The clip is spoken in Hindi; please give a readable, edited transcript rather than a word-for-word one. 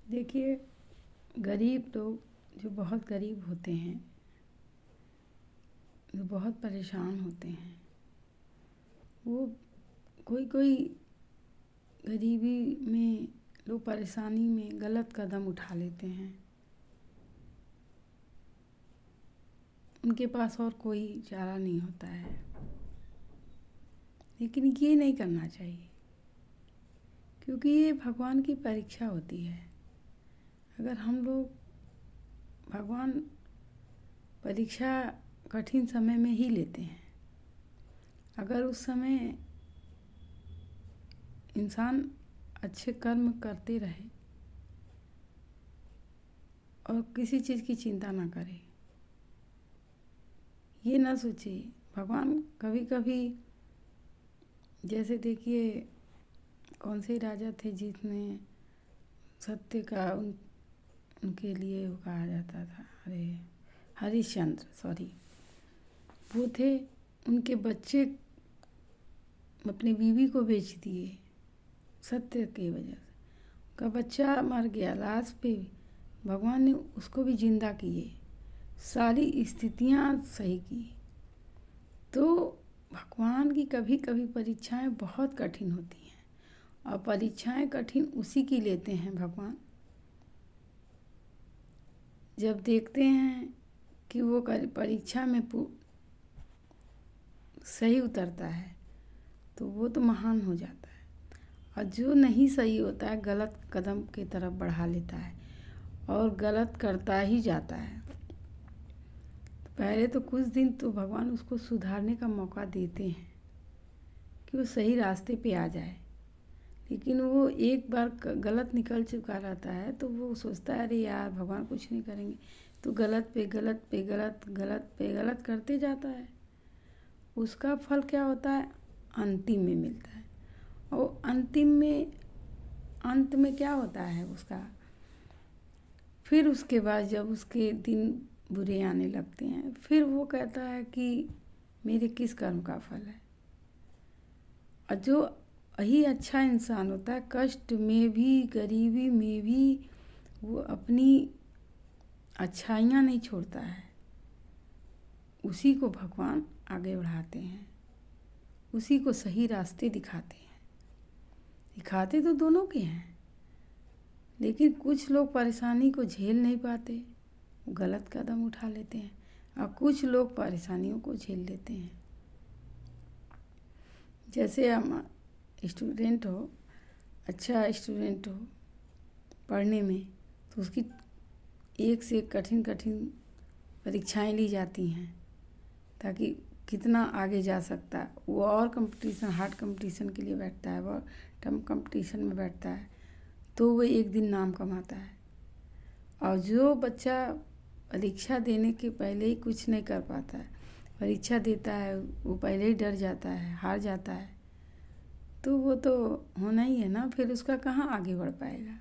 देखिए, गरीब लोग जो बहुत गरीब होते हैं, जो बहुत परेशान होते हैं, वो कोई कोई गरीबी में लोग परेशानी में गलत कदम उठा लेते हैं। उनके पास और कोई चारा नहीं होता है, लेकिन ये नहीं करना चाहिए, क्योंकि ये भगवान की परीक्षा होती है। अगर हम लोग भगवान परीक्षा कठिन समय में ही लेते हैं। अगर उस समय इंसान अच्छे कर्म करते रहे और किसी चीज़ की चिंता ना करे, ये ना सोचे भगवान कभी कभी, जैसे देखिए कौन से राजा थे जिसने सत्य का उनके लिए वो कहा जाता था, अरे हरिश्चंद्र, सॉरी, वो थे। उनके बच्चे अपनी बीवी को बेच दिए सत्य की वजह से। उनका बच्चा मर गया, लास्ट पे भगवान ने उसको भी जिंदा किए, सारी स्थितियाँ सही की। तो भगवान की कभी कभी परीक्षाएं बहुत कठिन होती हैं, और परीक्षाएं कठिन उसी की लेते हैं भगवान जब देखते हैं कि वो परीक्षा में सही उतरता है, तो वो तो महान हो जाता है। और जो नहीं सही होता है, गलत कदम की तरफ बढ़ा लेता है और गलत करता ही जाता है। तो पहले तो कुछ दिन तो भगवान उसको सुधारने का मौका देते हैं कि वो सही रास्ते पे आ जाए, लेकिन वो एक बार गलत निकल चुका रहता है तो वो सोचता है अरे यार भगवान कुछ नहीं करेंगे, तो गलत पे गलत पे गलत, गलत पे गलत करते जाता है। उसका फल क्या होता है? अंतिम में मिलता है। और अंत में क्या होता है उसका? फिर उसके बाद जब उसके दिन बुरे आने लगते हैं, फिर वो कहता है कि मेरे किस कर्म का फल है। और जो यही अच्छा इंसान होता है, कष्ट में भी, गरीबी में भी वो अपनी अच्छाइयाँ नहीं छोड़ता है, उसी को भगवान आगे बढ़ाते हैं, उसी को सही रास्ते दिखाते हैं। दिखाते तो दोनों के हैं, लेकिन कुछ लोग परेशानी को झेल नहीं पाते, गलत कदम उठा लेते हैं, और कुछ लोग परेशानियों को झेल लेते हैं। जैसे हम स्टूडेंट हो, अच्छा स्टूडेंट हो पढ़ने में, तो उसकी एक से एक कठिन कठिन परीक्षाएं ली जाती हैं ताकि कितना आगे जा सकता है। वो और कंपटीशन, हार्ड कंपटीशन के लिए बैठता है, वो टर्म कंपटीशन में बैठता है, तो वो एक दिन नाम कमाता है। और जो बच्चा परीक्षा देने के पहले ही कुछ नहीं कर पाता है, परीक्षा देता है, वो पहले ही डर जाता है, हार जाता है, तो वो तो होना ही है ना, फिर उसका कहाँ आगे बढ़ पाएगा।